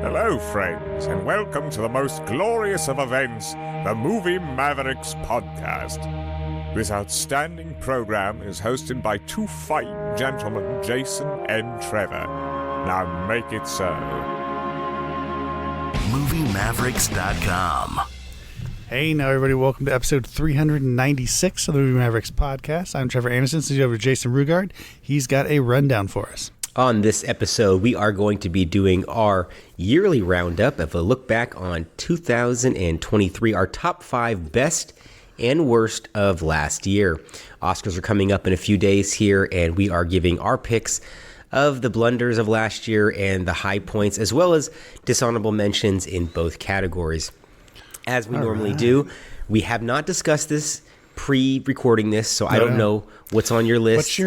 Hello, friends, and welcome to the most glorious of events, the Movie Mavericks podcast. This outstanding program is hosted by two fine gentlemen, Jason and Trevor. Now make it so. MovieMavericks.com. Hey, now everybody, welcome to episode 396 of the Movie Mavericks podcast. I'm Trevor Anderson, so you have Jason Rugard. He's got a rundown for us. On this episode, we are going to be doing our yearly roundup of a look back on 2023, our top 5 best and worst of last year. Oscars are coming up in a few days here, and we are giving our picks of the blunders of last year and the high points, as well as dishonorable mentions in both categories. As we normally do, we have not discussed this pre-recording this, so I don't know what's on your list.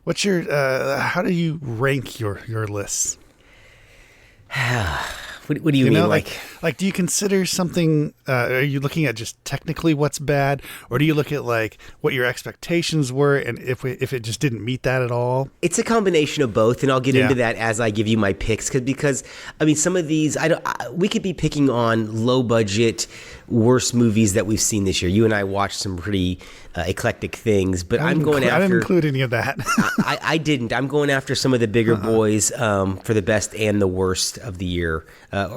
What's your how do you rank your lists? What do you mean? Like, do you consider something, are you looking at just technically what's bad, or do you look at like what your expectations were and if it just didn't meet that at all? It's a combination of both, and I'll get into that as I give you my picks, because I mean, some of these, we could be picking on low budget, worst movies that we've seen this year. You and I watched some pretty eclectic things, but I didn't include any of that. I didn't. I'm going after some of the bigger boys for the best and the worst of the year.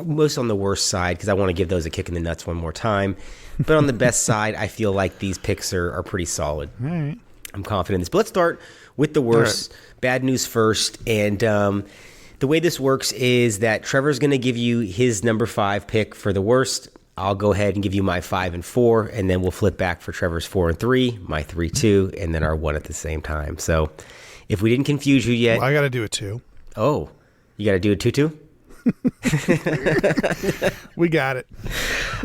Most on the worst side, because I want to give those a kick in the nuts one more time. But on the best side, I feel like these picks are pretty solid. All right. I'm confident in this. But let's start with the worst. Right. Bad news first. And the way this works is that Trevor's going to give you his number 5 pick for the worst. I'll go ahead and give you my 5 and 4, and then we'll flip back for Trevor's 4 and 3, my 3, 2, and then our 1 at the same time. So if we didn't confuse you yet. Well, I got to do it 2. Oh, you got to do it 2-2? We got it.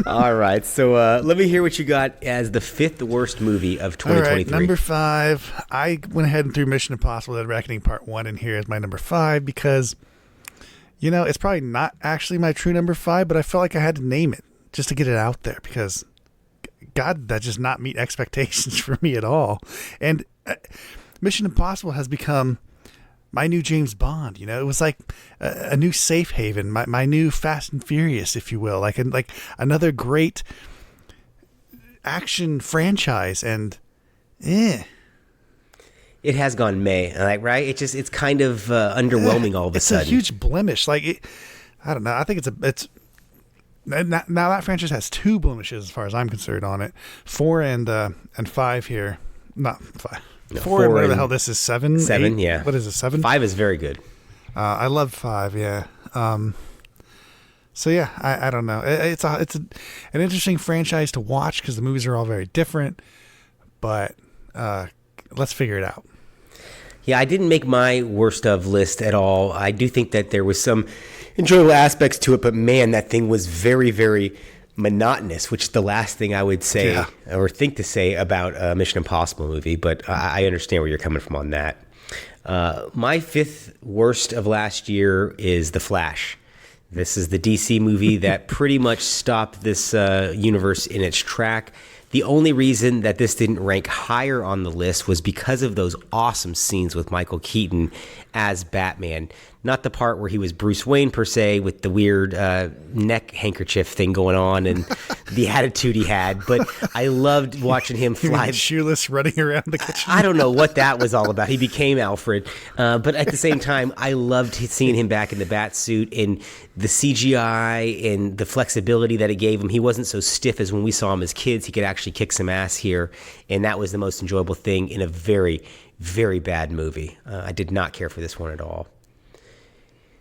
All right. So let me hear what you got as the 5th worst movie of 2023. All right, number 5. I went ahead and threw Mission Impossible: Dead Reckoning Part 1 in here as my number 5 because, you know, it's probably not actually my true number 5, but I felt like I had to name it just to get it out there because, God, that does not meet expectations for me at all. And Mission Impossible has become my new James Bond. You know, it was like a new safe haven, my new Fast and Furious, if you will, like another great action franchise. And it has gone meh, like, right? It's kind of underwhelming all of a sudden. It's a huge blemish. Like, I don't know. I think it's now that franchise has 2 blemishes as far as I'm concerned on it. 4 and 5 here, not 5. No, 4 and whatever the hell this is, 7? 7, 8? yeah. What is it, 7? 5 is very good. I love 5, yeah. So yeah, I don't know. It's an interesting franchise to watch because the movies are all very different, but let's figure it out. Yeah, I didn't make my worst of list at all. I do think that there was some enjoyable aspects to it, but man, that thing was very, very monotonous, which is the last thing I would say or think to say about a Mission Impossible movie, but I understand where you're coming from on that. My 5th worst of last year is The Flash. This is the DC movie that pretty much stopped this universe in its track. The only reason that this didn't rank higher on the list was because of those awesome scenes with Michael Keaton as Batman. Not the part where he was Bruce Wayne, per se, with the weird neck handkerchief thing going on and the attitude he had. But I loved watching him fly. Shoeless running around the kitchen. I don't know what that was all about. He became Alfred. But at the same time, I loved seeing him back in the bat suit and the CGI and the flexibility that it gave him. He wasn't so stiff as when we saw him as kids. He could actually kick some ass here. And that was the most enjoyable thing in a very, very bad movie. I did not care for this one at all.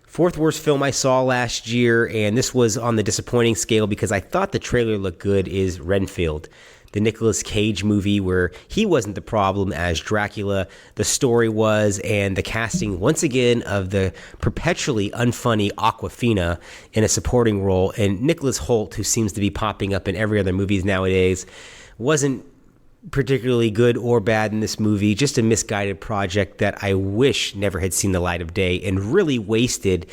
4th worst film I saw last year, and this was on the disappointing scale because I thought the trailer looked good, is Renfield, the Nicolas Cage movie where he wasn't the problem as Dracula. The story was, and the casting, once again, of the perpetually unfunny Awkwafina in a supporting role, and Nicholas Hoult, who seems to be popping up in every other movies nowadays, wasn't particularly good or bad in this movie. Just a misguided project that I wish never had seen the light of day and really wasted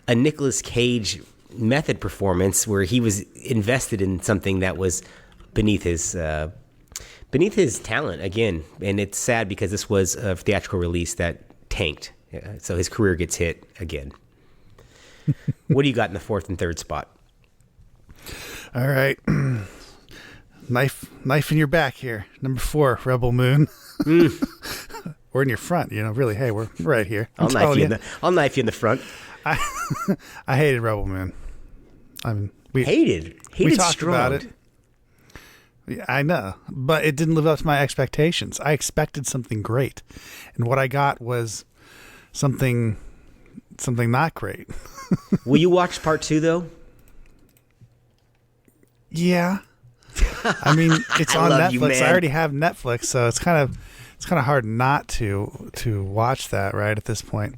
a Nicolas Cage method performance where he was invested in something that was beneath his talent again. And it's sad because this was a theatrical release that tanked. So his career gets hit again. What do you got in the fourth and third spot? All right. Knife in your back here. Number 4, Rebel Moon. Or in your front, really. Hey, we're right here. I'll knife you in the front. I hated Rebel Moon. I mean, we talked strong. about it. Yeah, I know, but it didn't live up to my expectations. I expected something great, and what I got was something not great. Will you watch part 2 though? Yeah. I mean, it's on Netflix. You, I already have Netflix, so it's kind of hard not to watch that right at this point.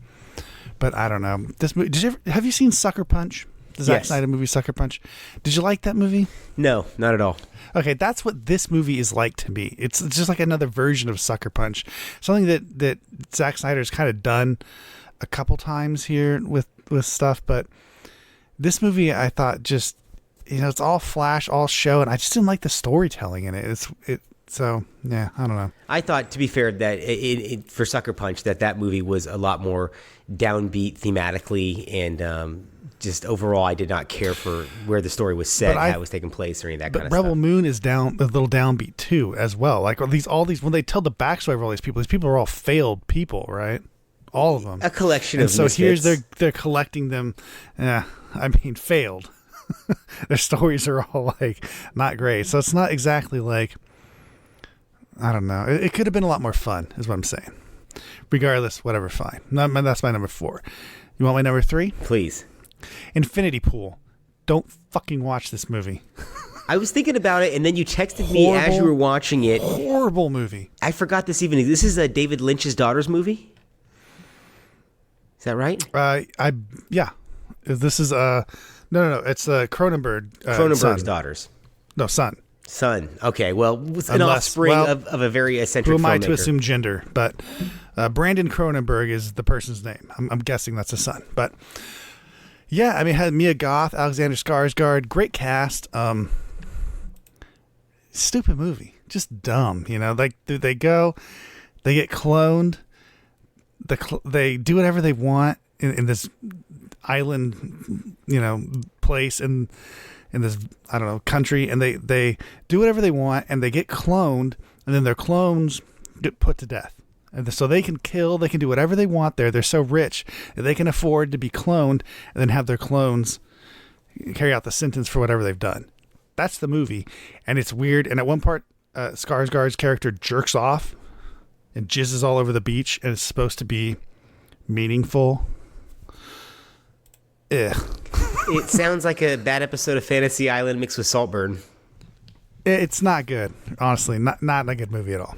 But I don't know. This movie, have you seen Sucker Punch? The Zack Snyder movie Sucker Punch. Did you like that movie? No, not at all. Okay, that's what this movie is like to me. It's just like another version of Sucker Punch. Something that Zack Snyder's kind of done a couple times here with stuff, but this movie I thought just it's all flash, all show, and I just didn't like the storytelling in it. So yeah, I don't know. I thought, to be fair, that for Sucker Punch, that movie was a lot more downbeat thematically, and just overall, I did not care for where the story was set, how it was taking place, or any of that kind of stuff. But Rebel Moon is a little downbeat too, as well. Like all these when they tell the backstory of all these people are all failed people, right? All of them, a collection and of. So misfits. here's they're collecting them. Failed. Their stories are all like not great, so it's not exactly like. I don't know. It could have been a lot more fun, is what I'm saying. Regardless, whatever, fine. That's my number 4. You want my number 3? Please. Infinity Pool. Don't fucking watch this movie. I was thinking about it, and then you texted me as you were watching it. Horrible movie. I forgot this even. This is a David Lynch's daughter's movie? Is that right? Yeah. This is no. It's Cronenberg. Cronenberg's son. daughters. No, son. Son. Okay. Well, an offspring of a very eccentric filmmaker. Who am I to assume gender? But Brandon Cronenberg is the person's name. I'm guessing that's a son. But yeah, I mean, it had Mia Goth, Alexander Skarsgård, great cast. Stupid movie, just dumb. Like they get cloned. They do whatever they want in this island, place in this, I don't know, country, and they do whatever they want, and they get cloned, and then their clones get put to death. And so they can kill, they can do whatever they want there. They're so rich that they can afford to be cloned and then have their clones carry out the sentence for whatever they've done. That's the movie, and it's weird. And at one part, Skarsgård's character jerks off and jizzes all over the beach, and it's supposed to be meaningful. It sounds like a bad episode of Fantasy Island mixed with Saltburn. It's not good, honestly. Not a good movie at all.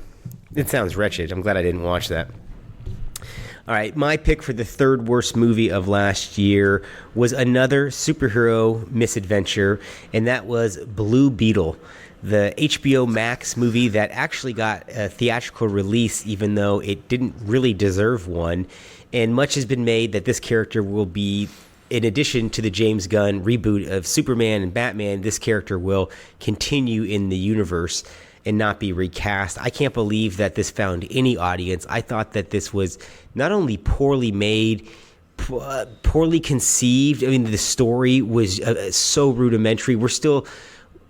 It sounds wretched. I'm glad I didn't watch that. All right, my pick for the third worst movie of last year was another superhero misadventure, and that was Blue Beetle, the HBO Max movie that actually got a theatrical release, even though it didn't really deserve one. And much has been made that this character will be, in addition to the James Gunn reboot of Superman and Batman, this character will continue in the universe and not be recast. I can't believe that this found any audience. I thought that this was not only poorly made, poorly conceived. I mean, the story was so rudimentary. We're still...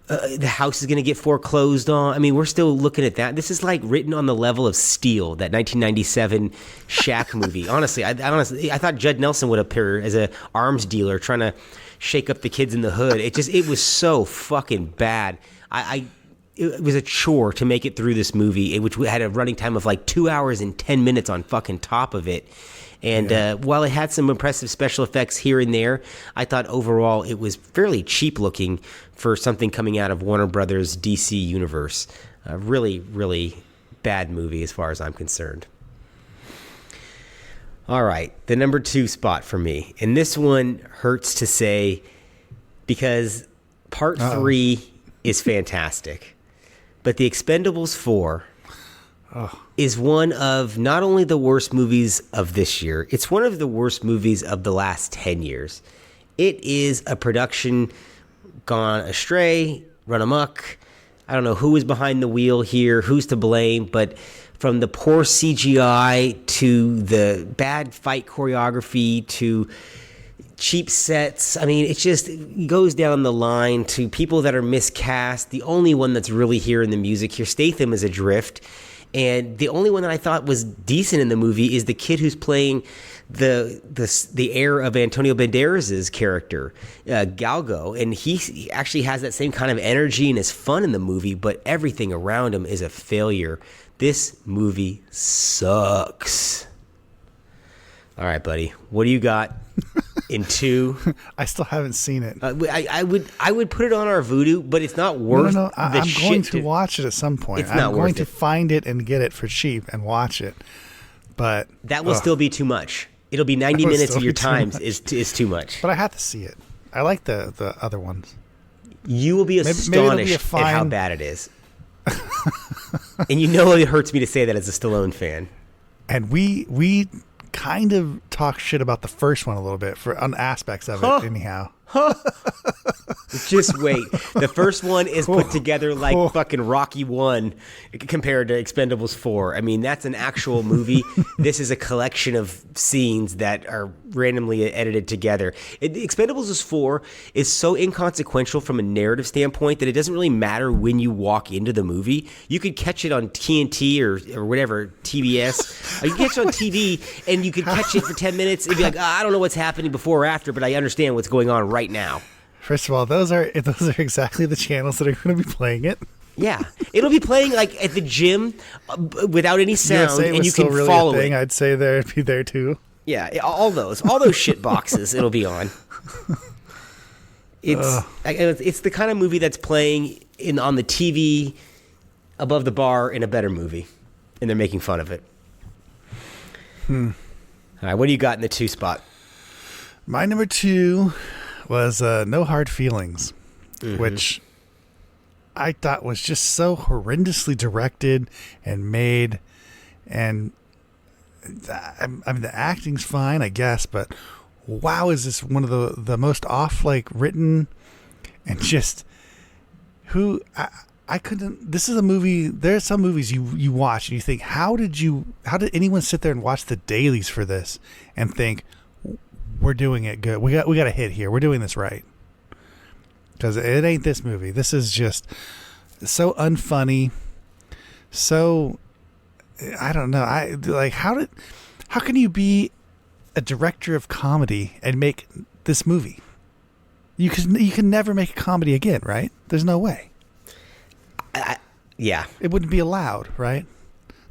the house is going to get foreclosed on. I mean, we're still looking at that. This is like written on the level of Steel, that 1997 Shaq movie. Honestly, I thought Judd Nelson would appear as a arms dealer trying to shake up the kids in the hood. It was so fucking bad. It was a chore to make it through this movie, which had a running time of like 2 hours and 10 minutes on fucking top of it. And while it had some impressive special effects here and there, I thought overall it was fairly cheap looking for something coming out of Warner Brothers' DC universe. A really, really bad movie as far as I'm concerned. All right, the number 2 spot for me. And this one hurts to say because part 3 is fantastic. But The Expendables 4... is one of not only the worst movies of this year, it's one of the worst movies of the last 10 years. It is a production gone astray, run amok. I don't know who is behind the wheel here, who's to blame, but from the poor CGI to the bad fight choreography to cheap sets. I mean, it just goes down the line to people that are miscast. The only one that's really hearing the music here, Statham, is adrift. And the only one that I thought was decent in the movie is the kid who's playing the heir of Antonio Banderas' character, Galgo. And he actually has that same kind of energy and is fun in the movie, but everything around him is a failure. This movie sucks. All right, buddy. What do you got in 2? I still haven't seen it. I would put it on our Voodoo, but it's not worth No. I'm the going shit to watch it at some point. It's not I'm going worth to it. find it and get it for cheap and watch it. But that will still be too much. It'll be 90 will minutes still of your be too time much. is too much. But I have to see it. I like the other ones. You will be maybe astonished it'll be at how bad it is. And you know it hurts me to say that as a Stallone fan. And we kind of talk shit about the first one a little bit on aspects of it anyhow. Just wait. The first one is put together like fucking Rocky 1 compared to Expendables 4. I mean, that's an actual movie. This is a collection of scenes that are randomly edited together. Expendables 4 is so inconsequential from a narrative standpoint that it doesn't really matter when you walk into the movie. You could catch it on TNT or whatever, TBS. You can catch it on TV and you could catch it for 10 minutes and be like, I don't know what's happening before or after, but I understand what's going on right now. First of all, those are exactly the channels that are going to be playing it. Yeah, it'll be playing like at the gym without any sound, USA and was you still can really follow a thing. it. I'd say there'd be there too. Yeah, all those shit boxes it'll be on. It's the kind of movie that's playing on the TV above the bar in a better movie, and they're making fun of it. All right, what do you got in the 2 spot? My number 2 was No Hard Feelings, which I thought was just so horrendously directed and made. And I mean, the acting's fine, I guess, but wow, is this one of the most written and just I couldn't. This is a movie. There are some movies you watch and you think, how did anyone sit there and watch the dailies for this and think, we're doing it good. We got a hit here. We're doing this right. Because it ain't this movie. This is just so unfunny. So I don't know. How can you be a director of comedy and make this movie? You can never make a comedy again, right? There's no way. Yeah, it wouldn't be allowed, right?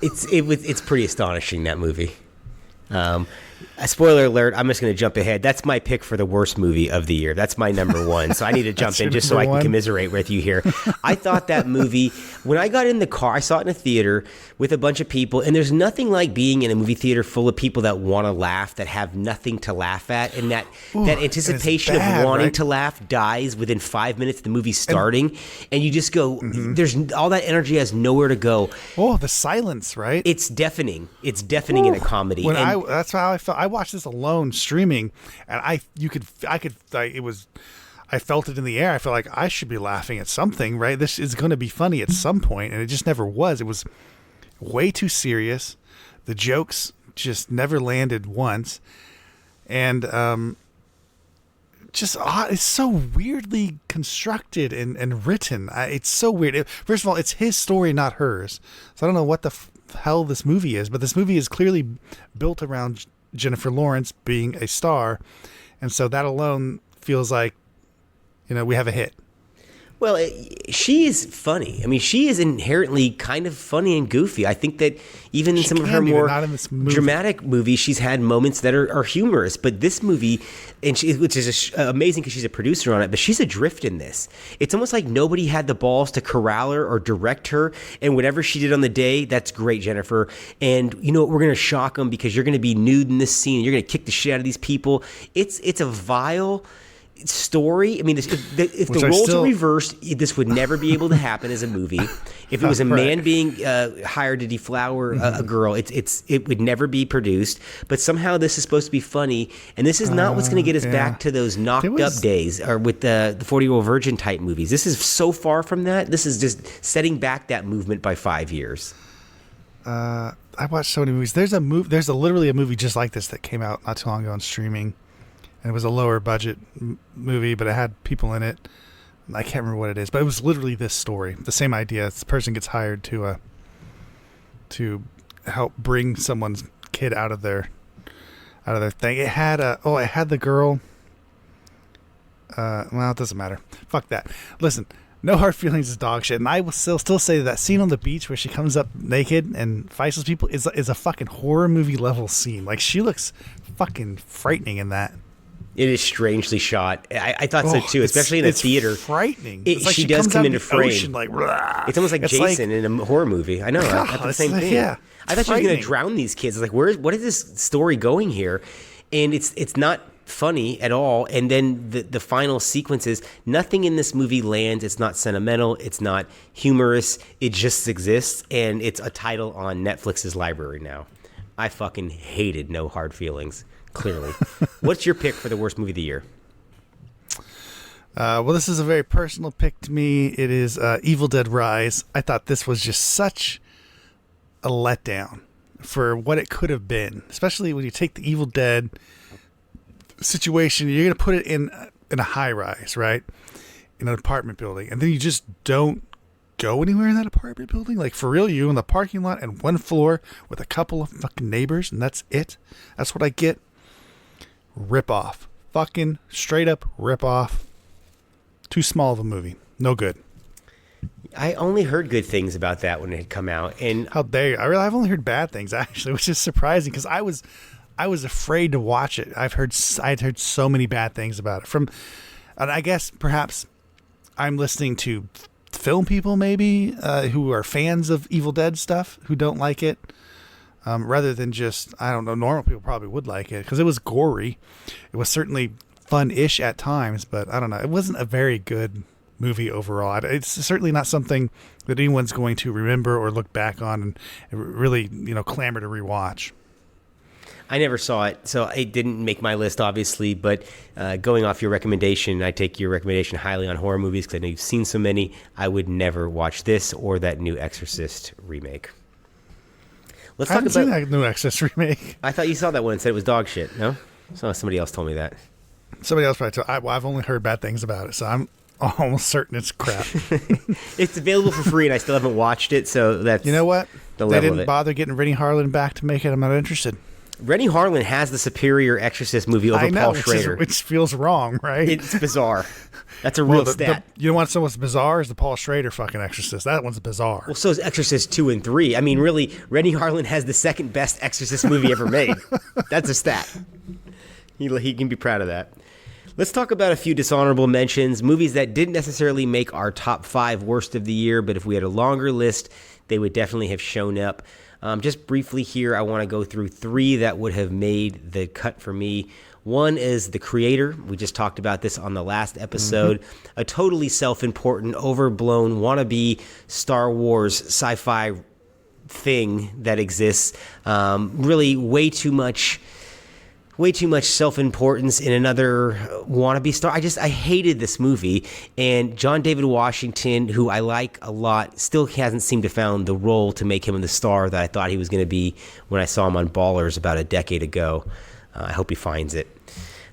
It's pretty astonishing, that movie. A spoiler alert, I'm just going to jump ahead. That's my pick for the worst movie of the year. That's my number 1. So I need to jump in just so I can commiserate with you here. I thought that movie, when I got in the car, I saw it in a theater with a bunch of people, and there's nothing like being in a movie theater full of people that want to laugh, that have nothing to laugh at, and that anticipation of wanting to laugh dies within 5 minutes of the movie starting, and you just go, there's all that energy has nowhere to go. Oh, the silence, right? It's deafening. It's deafening in a comedy. That's how I felt. I watched this alone streaming, and I felt it in the air. I felt like I should be laughing at something, right? This is going to be funny at some point, and it just never was. It was way too serious. The jokes just never landed once, and it's so weirdly constructed and written. It's so weird. First of all, it's his story, not hers. So I don't know what the hell this movie is, but this movie is clearly built around Jennifer Lawrence being a star, and so that alone feels like, we have a hit. Well, she is funny. I mean, she is inherently kind of funny and goofy. I think that even in some of her more dramatic movies, she's had moments that are humorous. But this movie, which is amazing because she's a producer on it, but she's adrift in this. It's almost like nobody had the balls to corral her or direct her. And whatever she did on the day, that's great, Jennifer. And you know what? We're going to shock them because you're going to be nude in this scene. You're going to kick the shit out of these people. It's a vile story. I mean, if the roles were reversed, this would never be able to happen as a movie. If it was a man being hired to deflower a girl, it would never be produced. But somehow this is supposed to be funny, and this is not what's going to get us back to those knocked up days or with the 40-Year-Old Virgin type movies. This is so far from that. This is just setting back that movement by 5 years. I watched so many movies. There's literally a movie just like this that came out not too long ago on streaming. and it was a lower budget movie, but it had people in it. I can't remember what it is, but it was literally this story, the same idea. This person gets hired to help bring someone's kid out of their thing. It had the girl. Well, it doesn't matter. Fuck that. Listen, No Hard Feelings is dog shit, and I will still say that scene on the beach where she comes up naked and fights with people is a fucking horror movie level scene. Like, she looks fucking frightening in that. It is strangely shot. I thought so too, especially in a theater. It's frightening. It's like she does come into frame. Ocean, like, it's almost like Jason in a horror movie. I know. I thought the same thing. Yeah, I thought she was going to drown these kids. I was like, what is this story going here? And it's not funny at all. And then the final sequences, nothing in this movie lands. It's not sentimental. It's not humorous. It just exists, and it's a title on Netflix's library now. I fucking hated No Hard Feelings. Clearly. What's your pick for the worst movie of the year? Well, this is a very personal pick to me. It is Evil Dead Rise. I thought this was just such a letdown for what it could have been, especially when you take the Evil Dead situation, you're going to put it in a high rise, right? In an apartment building, and then you just don't go anywhere in that apartment building. Like, for real, you in the parking lot and one floor with a couple of fucking neighbors, and that's it. That's what I get. Rip off. Fucking straight up rip off. Too small of a movie. No good. I only heard good things about that when it had come out. And how dare you? I've only heard bad things, actually, which is surprising because I was afraid to watch it. I'd heard so many bad things about it. And I guess perhaps I'm listening to film people maybe who are fans of Evil Dead stuff who don't like it. Rather than just, I don't know, normal people probably would like it because it was gory. It was certainly fun-ish at times, but I don't know. It wasn't a very good movie overall. It's certainly not something that anyone's going to remember or look back on and really, clamor to rewatch. I never saw it, so it didn't make my list, obviously. But going off your recommendation, I take your recommendation highly on horror movies because I know you've seen so many. I would never watch this or that new Exorcist remake. I haven't seen that new Exorcist remake. I thought you saw that one and said it was dog shit. No? So somebody else told me that. Somebody else probably told. I've only heard bad things about it, so I'm almost certain it's crap. It's available for free, and I still haven't watched it. So that's, you know what? The they level didn't bother getting Rennie Harlan back to make it. I'm not interested. Rennie Harlan has the superior Exorcist movie over Paul Schrader. Which feels wrong, right? It's bizarre. That's a real stat. You know what's so bizarre is the Paul Schrader fucking Exorcist. That one's bizarre. Well, so is Exorcist 2 and 3. I mean, really, Rennie Harlan has the second best Exorcist movie ever made. That's a stat. He can be proud of that. Let's talk about a few dishonorable mentions, movies that didn't necessarily make our top 5 worst of the year, but if we had a longer list, they would definitely have shown up. Just briefly here, I want to go through 3 that would have made the cut for me. One is The Creator. We just talked about this on the last episode. Mm-hmm. A totally self-important, overblown, wannabe Star Wars sci-fi thing that exists. Really way too much self-importance in another wannabe star. I hated this movie. And John David Washington, who I like a lot, still hasn't seemed to found the role to make him the star that I thought he was going to be when I saw him on Ballers about a decade ago. I hope he finds it.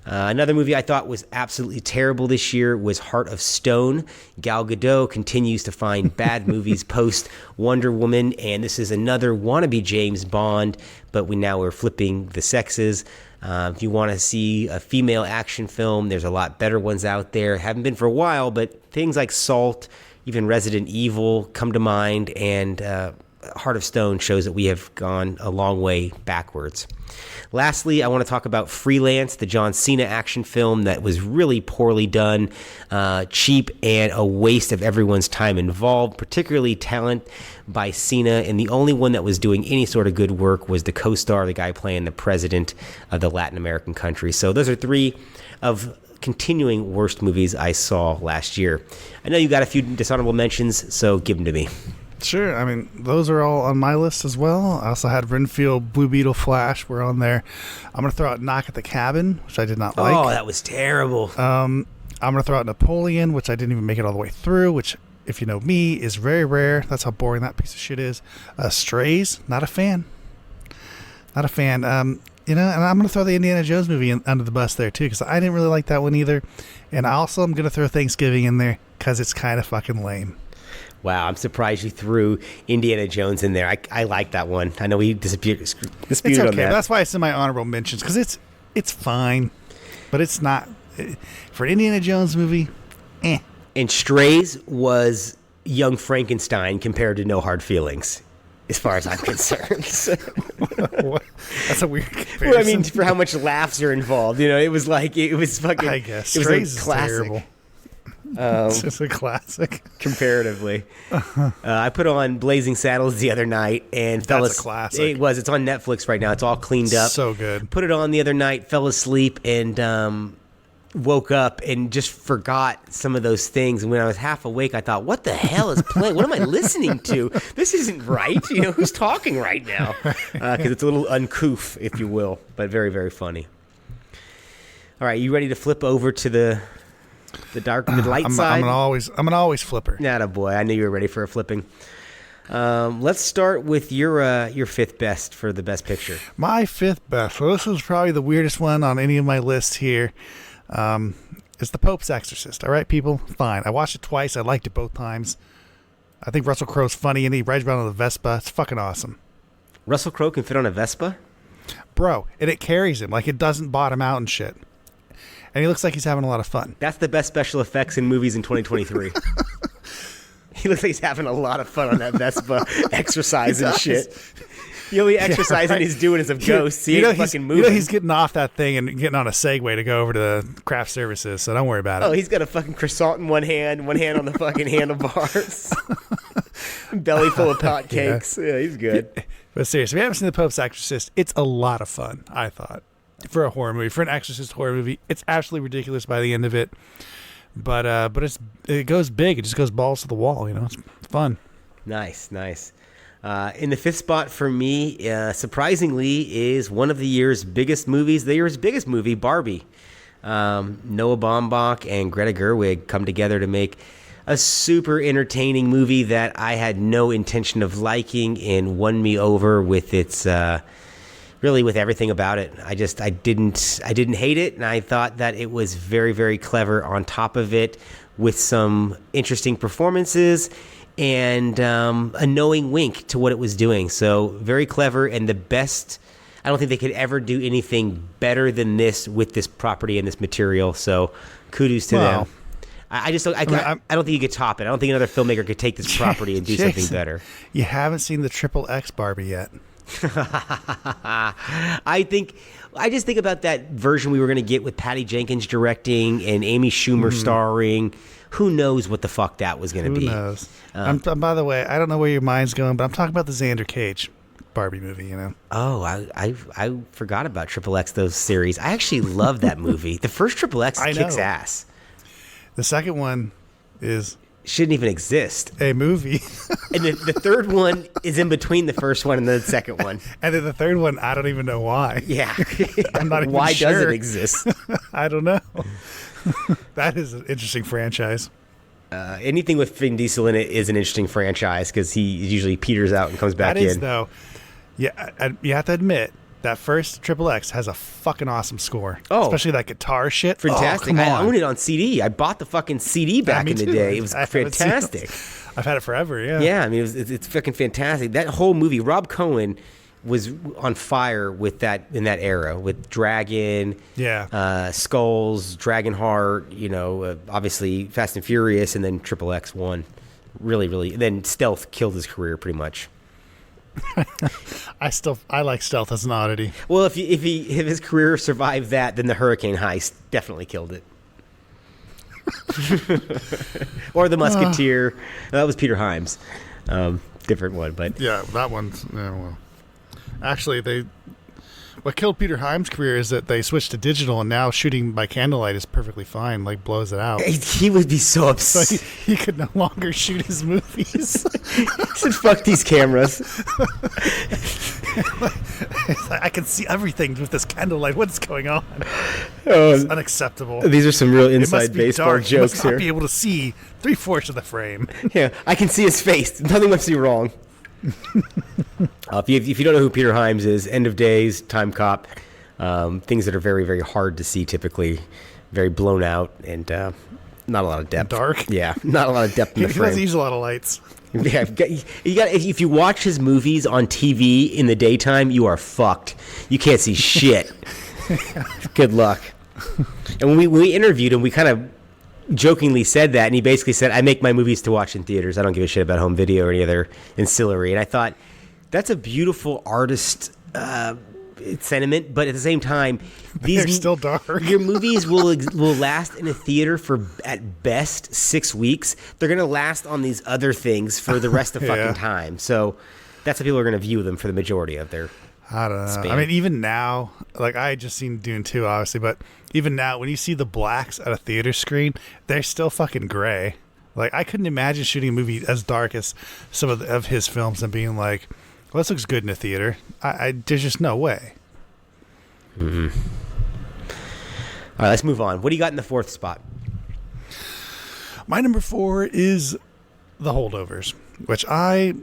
Another movie I thought was absolutely terrible this year was Heart of Stone. Gal Gadot continues to find bad movies post Wonder Woman, and this is another wannabe James Bond, but we're flipping the sexes. If you want to see a female action film, there's a lot better ones out there. Haven't been for a while, but things like Salt, even Resident Evil come to mind, and Heart of Stone shows that we have gone a long way backwards. Lastly, I want to talk about Freelance, the John Cena action film that was really poorly done, cheap, and a waste of everyone's time involved, particularly talent by Cena. And the only one that was doing any sort of good work was the co-star, the guy playing the president of the Latin American country. So those are 3 of continuing worst movies I saw last year. I know you got a few dishonorable mentions, so give them to me. Sure. I mean, those are all on my list as well. I also had Renfield, Blue Beetle, Flash were on there. I'm going to throw out Knock at the Cabin, which I did not like. Oh, that was terrible. I'm going to throw out Napoleon, which I didn't even make it all the way through, which, if you know me, is very rare. That's how boring that piece of shit is. Strays, not a fan. Not a fan. and I'm going to throw the Indiana Jones movie under the bus there, too, because I didn't really like that one either. And I also am going to throw Thanksgiving in there because it's kind of fucking lame. Wow, I'm surprised you threw Indiana Jones in there. I like that one. I know we disputed It's on okay. that. That's why it's in my honorable mentions, because it's fine, but it's not. For an Indiana Jones movie, eh. And Strays was Young Frankenstein compared to No Hard Feelings, as far as I'm concerned. That's a weird comparison. Well, I mean, for how much laughs are involved, it was fucking. I guess it was Strays like is classic. terrible. It's just a classic. Comparatively. I put on Blazing Saddles the other night and fell That's a asleep. classic. It's on Netflix right now. It's all cleaned up. So good. Put it on the other night, fell asleep, and woke up and just forgot some of those things. And when I was half awake, I thought, what the hell is playing? What am I listening to? This isn't right. Who's talking right now? Because it's a little uncouth, if you will, but very, very funny. All right, you ready to flip over to the light side? I'm an always flipper. Nah, boy. I knew you were ready for a flipping. Let's start with your fifth best for the best picture. My fifth best. So this is probably the weirdest one on any of my lists here. It's The Pope's Exorcist. All right, people? Fine. I watched it twice. I liked it both times. I think Russell Crowe's funny, and he rides around on the Vespa. It's fucking awesome. Russell Crowe can fit on a Vespa? Bro, and it carries him. Like, it doesn't bottom out and shit. And he looks like he's having a lot of fun. That's the best special effects in movies in 2023. He looks like he's having a lot of fun on that Vespa, exercising shit. The only exercising he's doing is of ghosts. He ain't fucking moving. He's getting off that thing and getting on a Segway to go over to the craft services, so don't worry about it. Oh, he's got a fucking croissant in one hand on the fucking handlebars. Belly full of pot cakes. Yeah, he's good. But seriously, if you haven't seen The Pope's Exorcist, it's a lot of fun, I thought. For a horror movie, for an Exorcist horror movie, it's absolutely ridiculous by the end of it. But it goes big. It just goes balls to the wall. It's fun. Nice. In the fifth spot for me, surprisingly, is one of the year's biggest movies. The year's biggest movie, Barbie. Noah Baumbach and Greta Gerwig come together to make a super entertaining movie that I had no intention of liking and won me over with its. Really, with everything about it, I didn't hate it, and I thought that it was very, very clever. On top of it, with some interesting performances and a knowing wink to what it was doing. So very clever, and the best. I don't think they could ever do anything better than this with this property and this material. So kudos to them. I don't think you could top it. I don't think another filmmaker could take this property and do something better. You haven't seen the XXX Barbie yet. I just think about that version we were going to get with Patty Jenkins directing and Amy Schumer starring. Who knows what the fuck that was going to be? Who knows? By the way, I don't know where your mind's going, but I'm talking about the Xander Cage Barbie movie. Oh, I forgot about XXX, those series. I actually love that movie. The first XXX kicks ass. The second one shouldn't even exist. A movie. And the third one is in between the first one and the second one. And then the third one, I don't even know why. Yeah. I'm not even why sure. does it exist? I don't know. That is an interesting franchise. Anything with Vin Diesel in it is an interesting franchise because he usually peters out and comes back in. That is, though. Yeah, you have to admit, that first XXX has a fucking awesome score. Oh. Especially that guitar shit. Fantastic. I own it on CD. I bought the fucking CD back in the day. It was fantastic. I've had it forever, yeah. Yeah, I mean, it's fucking fantastic. That whole movie, Rob Cohen was on fire with that in that era with Dragon, Skulls, Dragonheart, obviously Fast and Furious, and then XXX won. Really, really. And then Stealth killed his career pretty much. I like Stealth as an oddity. Well, if his career survived that, then the Hurricane Heist definitely killed it. Or the Musketeer. That was Peter Hyams. Different one, but yeah, that one's actually what killed Peter Hyams' career is that they switched to digital, and now shooting by candlelight is perfectly fine. Like, blows it out. He would be so upset. So he could no longer shoot his movies. He said, "Fuck these cameras." I can see everything with this candlelight. What's going on? It's unacceptable. These are some real inside baseball dark. jokes you must here. not be able to see 3/4 of the frame. Yeah, I can see his face. Nothing must be wrong. If you don't know who Peter Hyams is, End of Days, Time Cop, things that are very, very hard to see typically, very blown out, and not a lot of depth. Dark. Yeah, not a lot of depth in the He frame. doesn't use a lot of lights. Yeah, you got. If you watch his movies on TV in the daytime, you are fucked. You can't see shit. Good luck. And when we interviewed him, we kind of jokingly said that, and he basically said, "I make my movies to watch in theaters. I don't give a shit about home video or any other ancillary." And I thought that's a beautiful artist sentiment, but at the same time, They're still dark. Your movies will last in a theater for at best 6 weeks. They're gonna last on these other things for the rest of fucking time. So that's how people are gonna view them for the majority of their. I don't know. Span. I mean, even now, like I had just seen Dune 2, obviously, but even now, when you see the blacks at a theater screen, they're still fucking gray. Like I couldn't imagine shooting a movie as dark as some of his films and being like, well, this looks good in a theater. There's just no way. Mm-hmm. All right, let's move on. What do you got in the fourth spot? My number 4 is The Holdovers, which I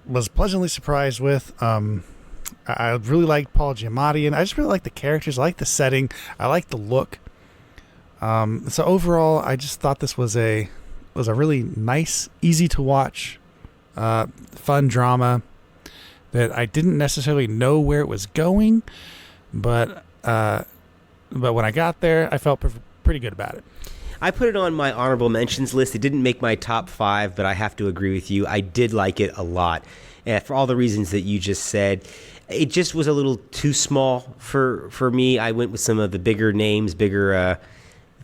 was pleasantly surprised with. I really liked Paul Giamatti, and I just really like the characters. I like the setting. I like the look. So overall, I just thought this was a really nice, easy to watch, fun drama that I didn't necessarily know where it was going, but when I got there, I felt pretty good about it. I put it on my honorable mentions list. It didn't make my top 5, but I have to agree with you. I did like it a lot, and for all the reasons that you just said. It just was a little too small for me. I went with some of the bigger names, bigger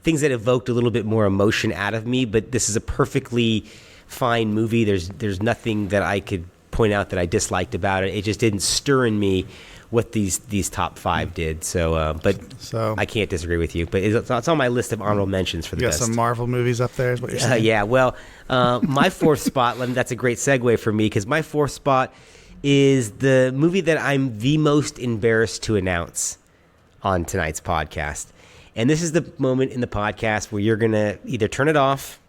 things that evoked a little bit more emotion out of me. But this is a perfectly fine movie. There's nothing that I could point out that I disliked about it. It just didn't stir in me what these top 5 did. So, I can't disagree with you. But it's on my list of honorable mentions for the best. You got some Marvel movies up there, is what you're saying? Yeah. Well, my fourth spot. That's a great segue for me because my fourth spot is the movie that I'm the most embarrassed to announce on tonight's podcast. And this is the moment in the podcast where you're going to either turn it off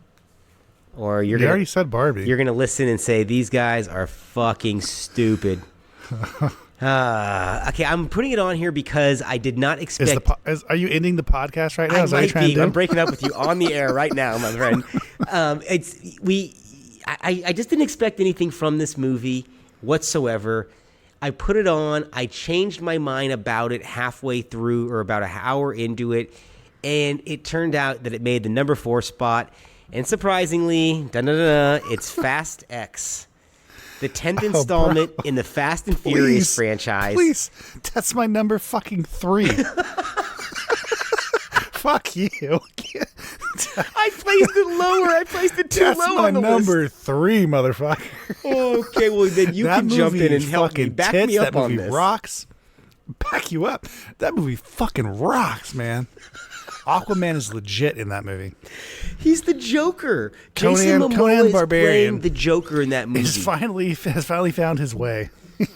or you already said Barbie. You're going to listen and say, these guys are fucking stupid. Okay, I'm putting it on here because I did not expect... Are you ending the podcast right now? I might be. I'm breaking up with you on the air right now, my friend. I just didn't expect anything from this movie whatsoever. I put it on. I changed my mind about it halfway through or about an hour into it, and it turned out that it made the number 4 spot. And surprisingly, it's Fast X, the 10th installment in the Fast and Furious franchise. Please, that's my number fucking 3. Fuck you. I placed it lower. I placed it too low on the list. That's my number 3, motherfucker. Okay, well then you can jump in and help me. Back me up on this. That movie rocks. Back you up. That movie fucking rocks, man. Aquaman is legit in that movie. He's the Joker. Jason Momoa is playing the Joker in that movie. Has finally found his way.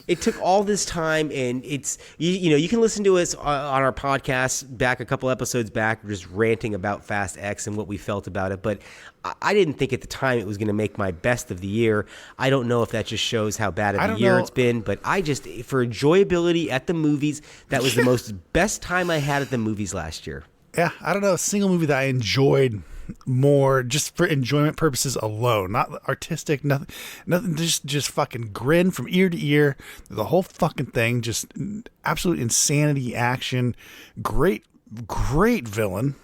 It took all this time, and it's you can listen to us on our podcast back a couple episodes back, just ranting about Fast X and what we felt about it. But I didn't think at the time it was going to make my best of the year. I don't know if that just shows how bad of a year it's been, but I just, for enjoyability at the movies, that was the most best time I had at the movies last year. Yeah, I don't know a single movie that I enjoyed more just for enjoyment purposes alone, not artistic, nothing, just fucking grin from ear to ear, the whole fucking thing, just absolute insanity, action, great villain,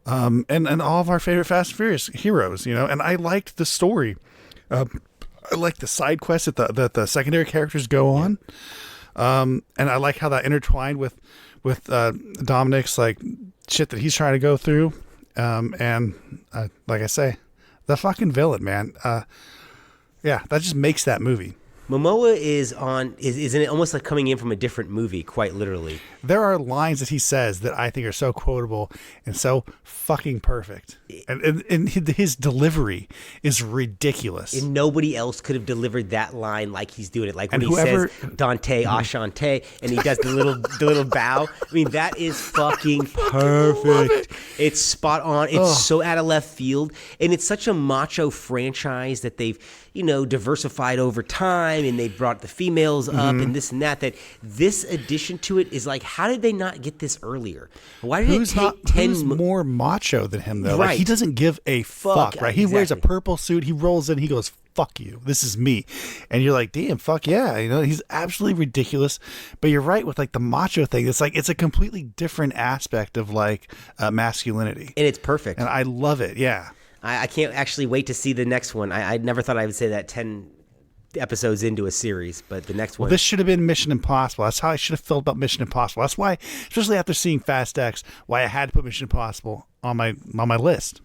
and all of our favorite Fast and Furious heroes, and I liked the story, I liked the side quests that the secondary characters go on, and I like how that intertwined with Dominic's like shit that he's trying to go through. And like I say, the fucking villain, man. Yeah, that just makes that movie. Momoa is in it almost like coming in from a different movie, quite literally. There are lines that he says that I think are so quotable and so fucking perfect. And his delivery is ridiculous. And nobody else could have delivered that line like he's doing it. Like when he says Dante Ashante and he does the little bow. I mean, that is fucking perfect. It's spot on. It's so out of left field. And it's such a macho franchise that they've diversified over time, and they brought the females up and this and that. That this addition to it is like, how did they not get this earlier? Why did it take 10? Who's more macho than him though? Right. Like, he doesn't give a fuck, right? He wears a purple suit. He rolls in. He goes, "Fuck you. This is me," and you're like, "Damn, fuck yeah!" He's absolutely ridiculous. But you're right with like the macho thing. It's like it's a completely different aspect of like masculinity, And it's perfect. and I love it. Yeah. I can't actually wait to see the next one. I never thought I would say that 10 episodes into a series, but the next one. This should have been Mission Impossible. That's how I should have felt about Mission Impossible. That's why, especially after seeing Fast X, why I had to put Mission Impossible on my list.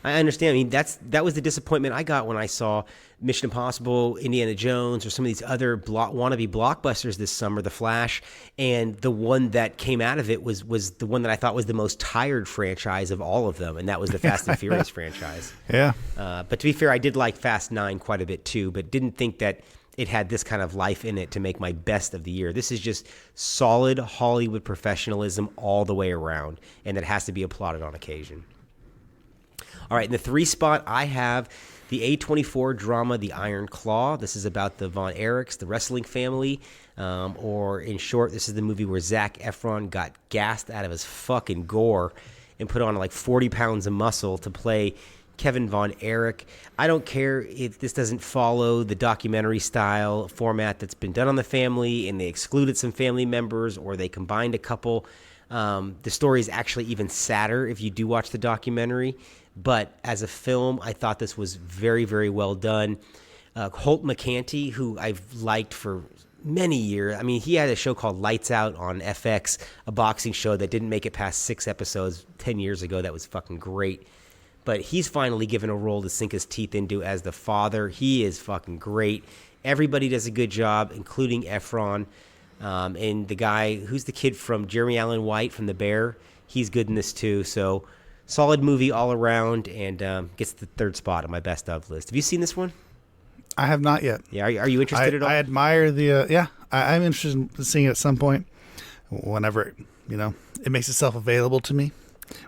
I understand. I mean, that was the disappointment I got when I saw Mission Impossible, Indiana Jones, or some of these other wannabe blockbusters this summer, The Flash, and the one that came out of it was the one that I thought was the most tired franchise of all of them, and that was the Fast and Furious franchise. Yeah. But to be fair, I did like Fast 9 quite a bit too, but didn't think that it had this kind of life in it to make my best of the year. This is just solid Hollywood professionalism all the way around, and it has to be applauded on occasion. All right, in the 3 spot, I have the A24 drama, The Iron Claw. This is about the Von Erichs, the wrestling family. Or in short, this is the movie where Zac Efron got gassed out of his fucking gore and put on like 40 pounds of muscle to play Kevin Von Erich. I don't care if this doesn't follow the documentary style format that's been done on the family and they excluded some family members or they combined a couple. The story is actually even sadder if you do watch the documentary. But as a film, I thought this was very, very well done. Holt McCanty, who I've liked for many years. I mean, he had a show called Lights Out on FX, a boxing show that didn't make it past 6 episodes 10 years ago. That was fucking great. But he's finally given a role to sink his teeth into as the father. He is fucking great. Everybody does a good job, including Efron. And the guy, who's the kid from Jeremy Allen White from The Bear, he's good in this too. So solid movie all around, and gets the 3rd spot on my best of list. Have you seen this one? I have not yet. Yeah, are you interested at all? I admire the I'm interested in seeing it at some point, whenever it makes itself available to me.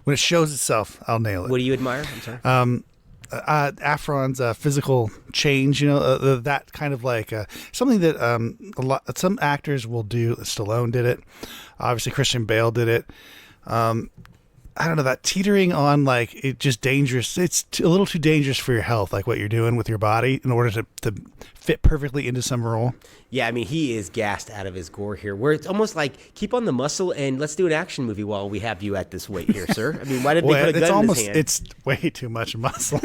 When it shows itself, I'll nail it. What do you admire? I'm sorry. Efron's physical change, that kind of like something that some actors will do. Stallone did it. Obviously, Christian Bale did it. I don't know, that teetering on like it just dangerous. It's a little too dangerous for your health, like what you're doing with your body in order to fit perfectly into some role. Yeah, I mean, he is gassed out of his gore here, where it's almost like keep on the muscle and let's do an action movie while we have you at this weight here, sir. I mean, why did they put a gun in his hand? It's way too much muscle.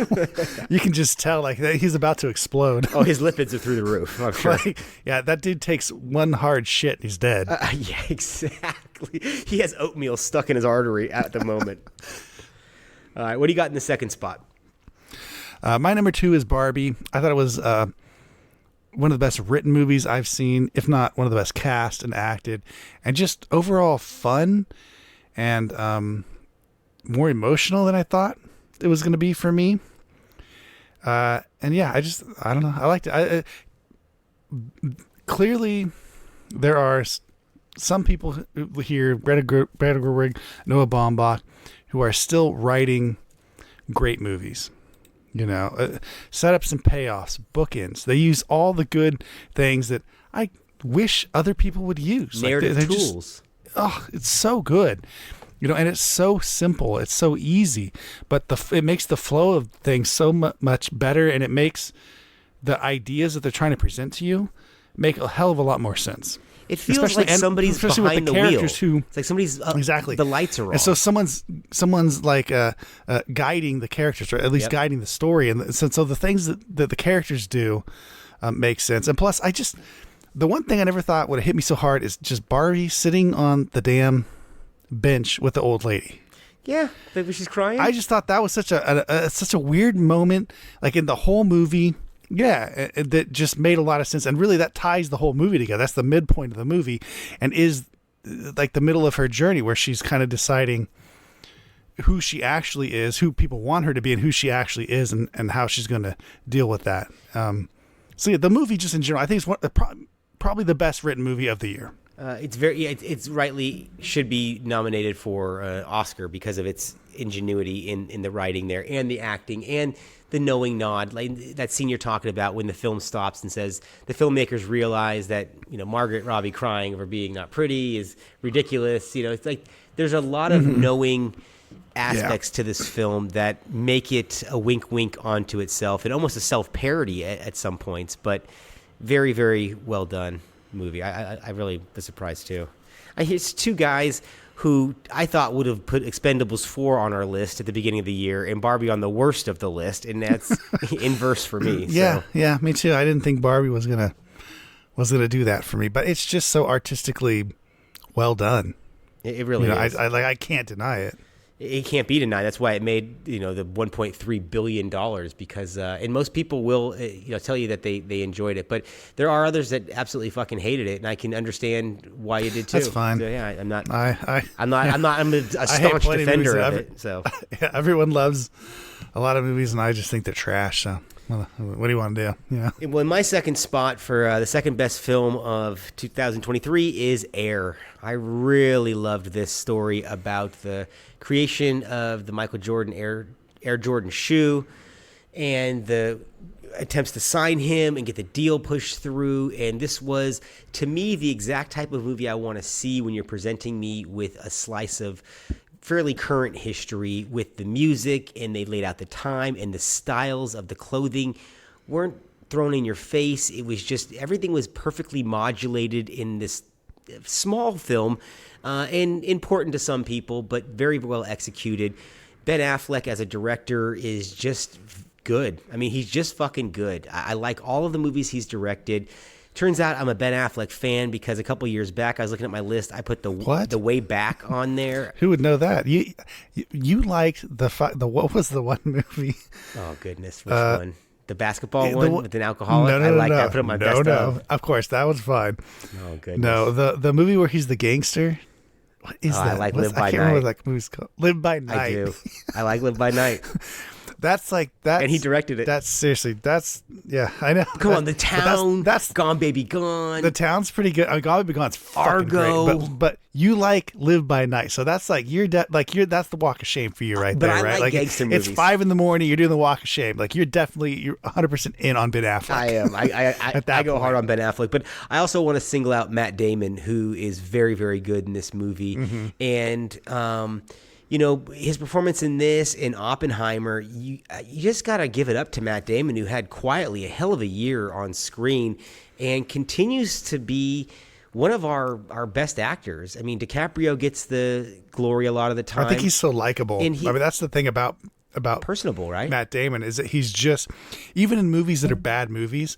You can just tell like he's about to explode. Oh, his lipids are through the roof. I'm sure. Yeah, that dude takes one hard shit and he's dead. Yeah, exactly. He has oatmeal stuck in his artery at the moment. All right, what do you got in the 2nd spot? My number 2 is Barbie. I thought it was one of the best written movies I've seen, if not one of the best cast and acted, and just overall fun and more emotional than I thought it was going to be for me. And yeah, I don't know. I liked it. Clearly, there are some people here, Greta Gerwig, Noah Baumbach, who are still writing great movies. Setups and payoffs, bookends. They use all the good things that I wish other people would use. Narrative tools. It's so good. And it's so simple. It's so easy. But it makes the flow of things so much better, and it makes the ideas that they're trying to present to you make a hell of a lot more sense. It feels like somebody's behind the wheel. It's like somebody's exactly. The lights are on. And so someone's like guiding the characters, or at least guiding the story. And so the things that the characters do make sense. And plus, the one thing I never thought would have hit me so hard is just Barbie sitting on the damn bench with the old lady. Yeah, she's crying. I just thought that was such a weird moment, like in the whole movie. Yeah, that just made a lot of sense. And really that ties the whole movie together. That's the midpoint of the movie and is like the middle of her journey where she's kind of deciding who she actually is, who people want her to be, and who she actually is, and how she's going to deal with that. So yeah, the movie just in general, I think it's probably the best written movie of the year. It's rightly should be nominated for Oscar because of its ingenuity in the writing there and the acting and the knowing nod, like that scene you're talking about when the film stops and says the filmmakers realize that, Margaret Robbie crying over being not pretty is ridiculous. It's like there's a lot of knowing aspects to this film that make it a wink onto itself and almost a self-parody at some points, but very, very well done movie. I really was surprised too. It's two guys who I thought would have put Expendables 4 on our list at the beginning of the year and Barbie on the worst of the list, and that's inverse for me. Yeah, me too. I didn't think Barbie was gonna do that for me, but it's just so artistically well done. It really is. I can't deny it. It can't be denied. That's why it made the $1.3 billion because and most people will tell you that they enjoyed it, but there are others that absolutely fucking hated it, and I can understand why you did too. That's fine. So, yeah, I'm not. I'm a staunch defender of it. So yeah, everyone loves a lot of movies, and I just think they're trash. So what do you want to do? Yeah. Well, my second spot for the second best film of 2023 is Air. I really loved this story about the creation of the Michael Jordan Air Jordan shoe and the attempts to sign him and get the deal pushed through. And this was, to me, the exact type of movie I want to see when you're presenting me with a slice of fairly current history with the music, and they laid out the time, and the styles of the clothing weren't thrown in your face. It was just, everything was perfectly modulated in this small film, and important to some people, but very well executed. Ben Affleck as a director is just good. I mean, he's just fucking good. I like all of the movies he's directed. Turns out I'm a Ben Affleck fan because a couple years back, I was looking at my list. I put the Way Back on there. Who would know that? You liked the what was the one movie? Oh goodness, which one? The basketball one with an alcoholic? No, I put it on my best of. Of course, that was fine. Oh goodness. No, the movie where he's the gangster. What is that? I like Live by Night. I can't remember what that movie's called. Live by Night. I do. I like Live by Night. That's like that, and he directed it. That's seriously. Yeah, I know. Come on, The Town. That's Gone Baby Gone. The Town's pretty good. Gone Baby Gone's fucking Argo. Great. But you like Live by Night, so that's like that's the walk of shame for you right but there, I right? like gangster movies. It's 5 a.m. You're doing the walk of shame. Like you're 100% in on Ben Affleck. I am. I go hard on Ben Affleck, but I also want to single out Matt Damon, who is very, very good in this movie, and. His performance in this, in Oppenheimer, you just got to give it up to Matt Damon, who had quietly a hell of a year on screen and continues to be one of our best actors. I mean, DiCaprio gets the glory a lot of the time. I think he's so likable. I mean, that's the thing about personable, right? Matt Damon is that he's just, even in movies that are bad movies,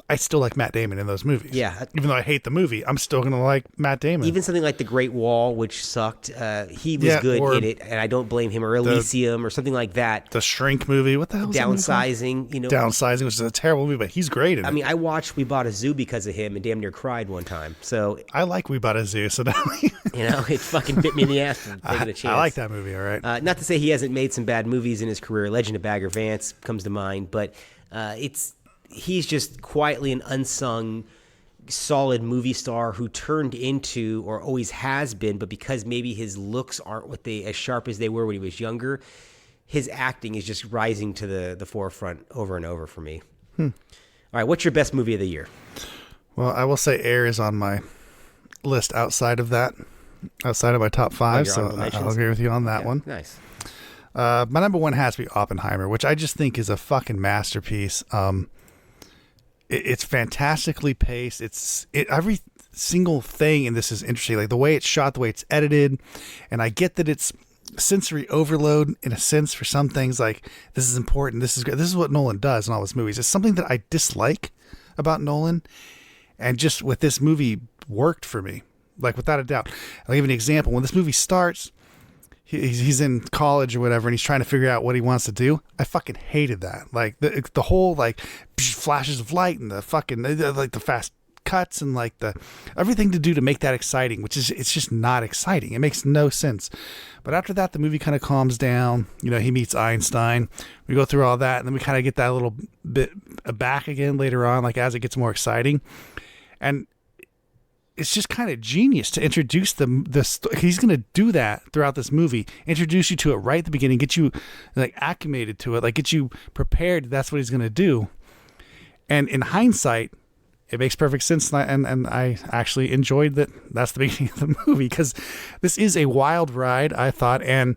I still like Matt Damon in those movies. Yeah. Even though I hate the movie, I'm still going to like Matt Damon. Even something like The Great Wall, which sucked, he was good in it, and I don't blame him. Or Elysium, or something like that. The Shrink movie. What the hell is Downsizing, Downsizing, which is a terrible movie, but he's great in it. I mean, I watched We Bought a Zoo because of him and damn near cried one time. So I like We Bought a Zoo, so now it fucking bit me in the ass for taking a chance. I like that movie, all right. Not to say he hasn't made some bad movies in his career. Legend of Bagger Vance comes to mind, but he's just quietly an unsung, solid movie star who turned into, or always has been, but because maybe his looks aren't as sharp as they were when he was younger, his acting is just rising to the forefront over and over for me. All right, what's your best movie of the year? Well, I will say Air is on my list outside of my top 5, so I'll agree with you on that one. Nice. My number 1 has to be Oppenheimer, which I just think is a fucking masterpiece. It's fantastically paced. Every single thing in this is interesting, like the way it's shot, the way it's edited, and I get that it's sensory overload in a sense for some things. Like this is important. This is great. This is what Nolan does in all his movies. It's something that I dislike about Nolan, and just with this movie worked for me, like without a doubt. I'll give you an example. When this movie starts, he's in college or whatever, and he's trying to figure out what he wants to do. I fucking hated that. Like the whole like flashes of light and the fucking like the fast cuts and like the everything to do to make that exciting, which is it's just not exciting. It makes no sense. But after that, the movie kind of calms down. He meets Einstein. We go through all that, and then we kind of get that a little bit back again later on, like as it gets more exciting. And it's just kind of genius to introduce he's going to do that throughout this movie, introduce you to it right at the beginning, get you like acclimated to it, like get you prepared. That's what he's going to do. And in hindsight, it makes perfect sense. And I actually enjoyed that. That's the beginning of the movie, because this is a wild ride, I thought. And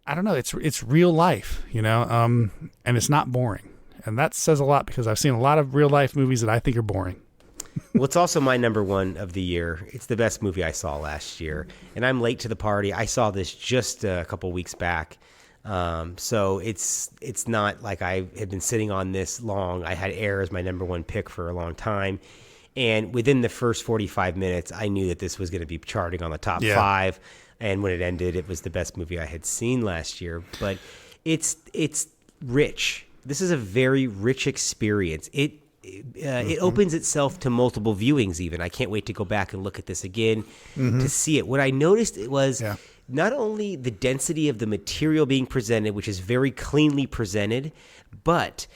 I don't know, it's real life, and it's not boring. And that says a lot, because I've seen a lot of real life movies that I think are boring. Well, it's also my number one of the year. It's the best movie I saw last year, and I'm late to the party. I saw this just a couple weeks back, so it's not like I had been sitting on this long. I had Air as my number one pick for a long time, and within the first 45 minutes, I knew that this was going to be charting on the top 5. And when it ended, it was the best movie I had seen last year. But it's rich. This is a very rich experience. It opens itself to multiple viewings even. I can't wait to go back and look at this again to see it. What I noticed was not only the density of the material being presented, which is very cleanly presented, but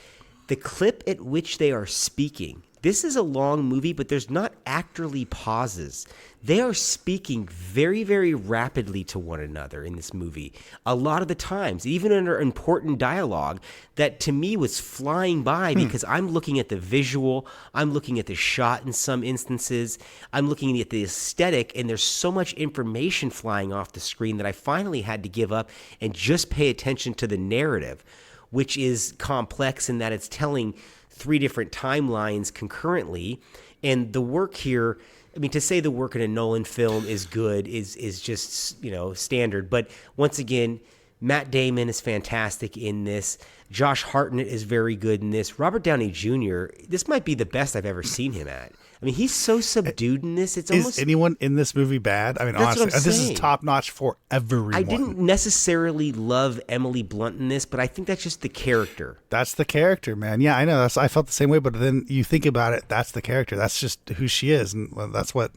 the clip at which they are speaking. This is a long movie, but there's not actorly pauses. They are speaking very, very rapidly to one another in this movie. A lot of the times, even under important dialogue, that to me was flying by because I'm looking at the visual, I'm looking at the shot in some instances, I'm looking at the aesthetic, and there's so much information flying off the screen that I finally had to give up and just pay attention to the narrative, which is complex in that it's telling 3 different timelines concurrently. And the work here, I mean, to say the work in a Nolan film is good is just, standard. But once again, Matt Damon is fantastic in this. Josh Hartnett is very good in this. Robert Downey Jr., this might be the best I've ever seen him at. I mean, he's so subdued in this. Is anyone in this movie bad? I mean, honestly, this is top notch for everyone. I didn't necessarily love Emily Blunt in this, but I think that's just the character. That's the character, man. Yeah, I know. I felt the same way, but then you think about it, that's the character. That's just who she is, and that's what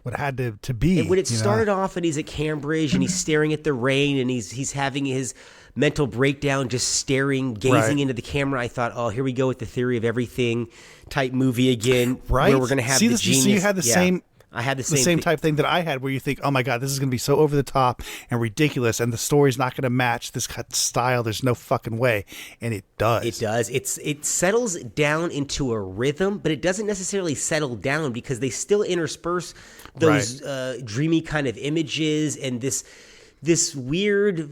it had to be. And when it started off and he's at Cambridge and he's staring at the rain and he's having his mental breakdown, just gazing into the camera, I thought, oh, here we go with the theory of everything type movie again, right? Where we're going to have the genius. So you had the same. I had the same type thing that I had, where you think, oh my God, this is going to be so over the top and ridiculous, and the story's not going to match this style. There's no fucking way, and it does. It does. It settles down into a rhythm, but it doesn't necessarily settle down because they still intersperse those dreamy kind of images and this weird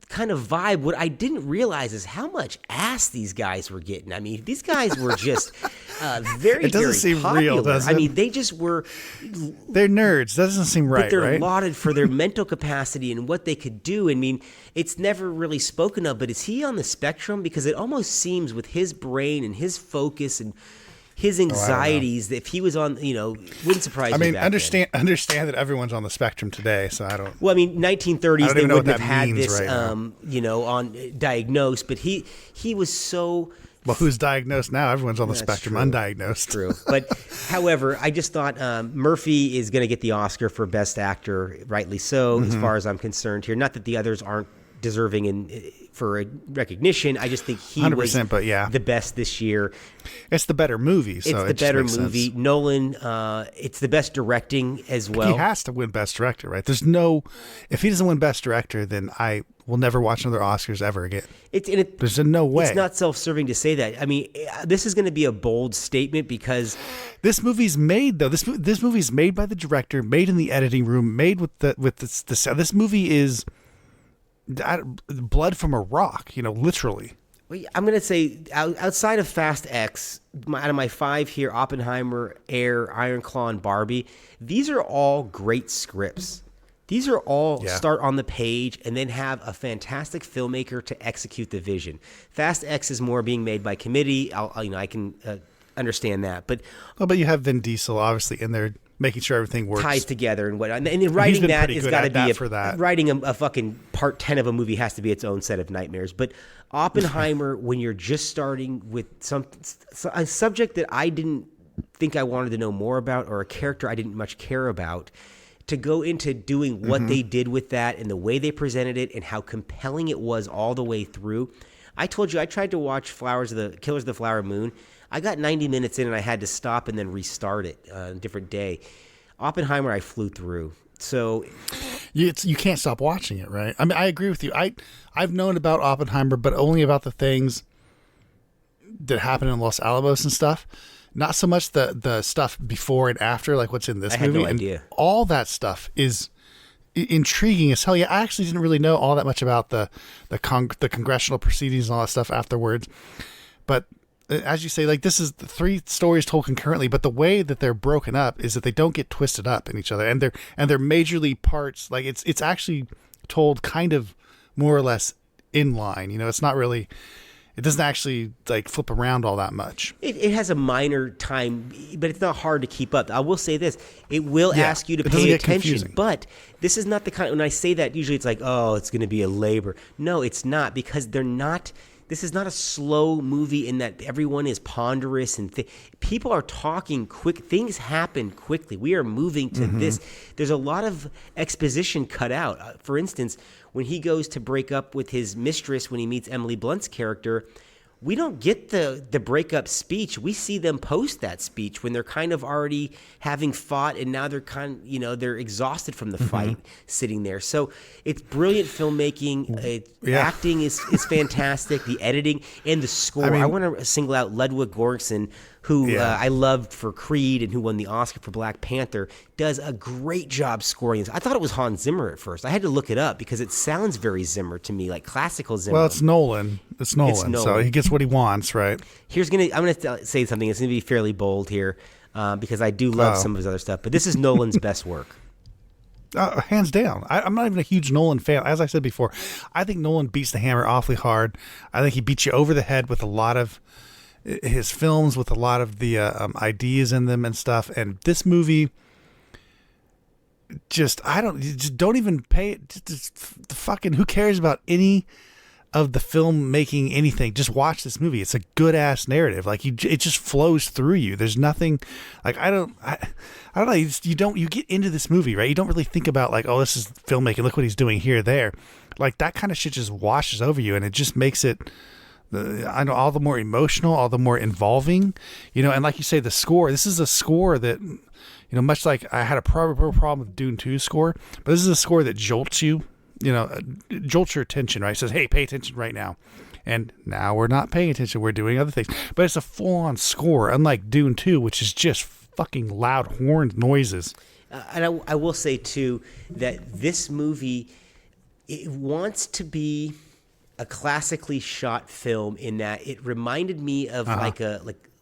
kind of vibe. What I didn't realize is how much ass these guys were getting. I mean, these guys were just very, it doesn't very seem popular. real, does it? I mean, they just were. They're nerds. Doesn't seem right, but they're right? lauded for their mental capacity and what they could do. I mean, it's never really spoken of, but is he on the spectrum? Because it almost seems with his brain and his focus and his anxieties, that if he was on, wouldn't surprise me. I mean, back understand that everyone's on the spectrum today, so I don't. Well, I mean, 1930s they wouldn't have had this, right on diagnosed, but he was so. Well, who's diagnosed now? Everyone's on the spectrum, true. Undiagnosed. True, but however, I just thought Murphy is going to get the Oscar for Best Actor, rightly so, as far as I'm concerned here. Not that the others aren't deserving for a recognition. I just think he 100%, was the best this year. It's the better movie. So it's the better movie. Sense. Nolan, it's the best directing as well. He has to win Best Director, right? If he doesn't win Best Director, then I will never watch another Oscars ever again. There's no way. It's not self-serving to say that. I mean, this is going to be a bold statement because this movie's made though. This movie's made by the director, made in the editing room, made with this movie is blood from a rock, literally. Well, I'm going to say outside of Fast X, out of my 5 here, Oppenheimer, Air, Iron Claw, and Barbie, these are all great scripts. These are all start on the page and then have a fantastic filmmaker to execute the vision. Fast X is more being made by committee. I can understand that, but you have Vin Diesel obviously in there making sure everything works, ties together and whatnot. And writing that has got to be writing a fucking part 10 of a movie has to be its own set of nightmares. But Oppenheimer, when you're just starting with a subject that I didn't think I wanted to know more about, or a character I didn't much care about, to go into doing what they did with that and the way they presented it and how compelling it was all the way through, I told you I tried to watch Killers of the Flower Moon. I got 90 minutes in and I had to stop and then restart it on a different day. Oppenheimer, I flew through. So you can't stop watching it, right? I mean, I agree with you. I've known about Oppenheimer, but only about the things that happened in Los Alamos and stuff. Not so much the stuff before and after, like what's in this movie. I had no idea. All that stuff is intriguing as hell. Yeah, I actually didn't really know all that much about the congressional proceedings and all that stuff afterwards. But as you say, like, this is the 3 stories told concurrently, but the way that they're broken up is that they don't get twisted up in each other, and they're majorly parts. Like, it's actually told kind of more or less in line. You know, it's not really. It doesn't actually like flip around all that much. It has a minor time, but it's not hard to keep up. I will say this. It will ask you to pay attention, but this is not the kind, when I say that, usually it's like, oh, it's going to be a labor. No, it's not, because they're not. This is not a slow movie in that everyone is ponderous and people are talking quick. Things happen quickly. We are moving to this. There's a lot of exposition cut out. For instance, when he goes to break up with his mistress, when he meets Emily Blunt's character, we don't get the breakup speech. We see them post that speech when they're kind of already having fought, and now they're they're exhausted from the fight, sitting there. So it's brilliant filmmaking. Acting is fantastic. The editing and the score. I want to single out Ludwig Göransson, who I loved for Creed and who won the Oscar for Black Panther, does a great job scoring. I thought it was Hans Zimmer at first. I had to look it up because it sounds very Zimmer to me, like classical Zimmer. Well, it's Nolan. It's Nolan. So he gets what he wants, right? I'm gonna say something. It's gonna be fairly bold here because I do love some of his other stuff, but this is Nolan's best work. Hands down. I'm not even a huge Nolan fan. As I said before, I think Nolan beats the hammer awfully hard. I think he beats you over the head with a lot of his films, with a lot of the ideas in them and stuff. And this movie, just don't even pay it. Just fucking, who cares about any of the film making anything? Just watch this movie. It's a good ass narrative. Like, it just flows through you. There's nothing like, I don't know. You get into this movie, right? You don't really think about like, oh, this is filmmaking. Look what he's doing here, there. Like, that kind of shit just washes over you, and it just makes it, all the more emotional, all the more involving, and like you say, the score, this is a score that, much like I had a problem with Dune 2 score, but this is a score that jolts you, jolts your attention, right? It says, hey, pay attention right now. And now we're not paying attention. We're doing other things, but it's a full on score, unlike Dune 2, which is just fucking loud horn noises. And I will say too, that this movie, it wants to be a classically shot film in that it reminded me of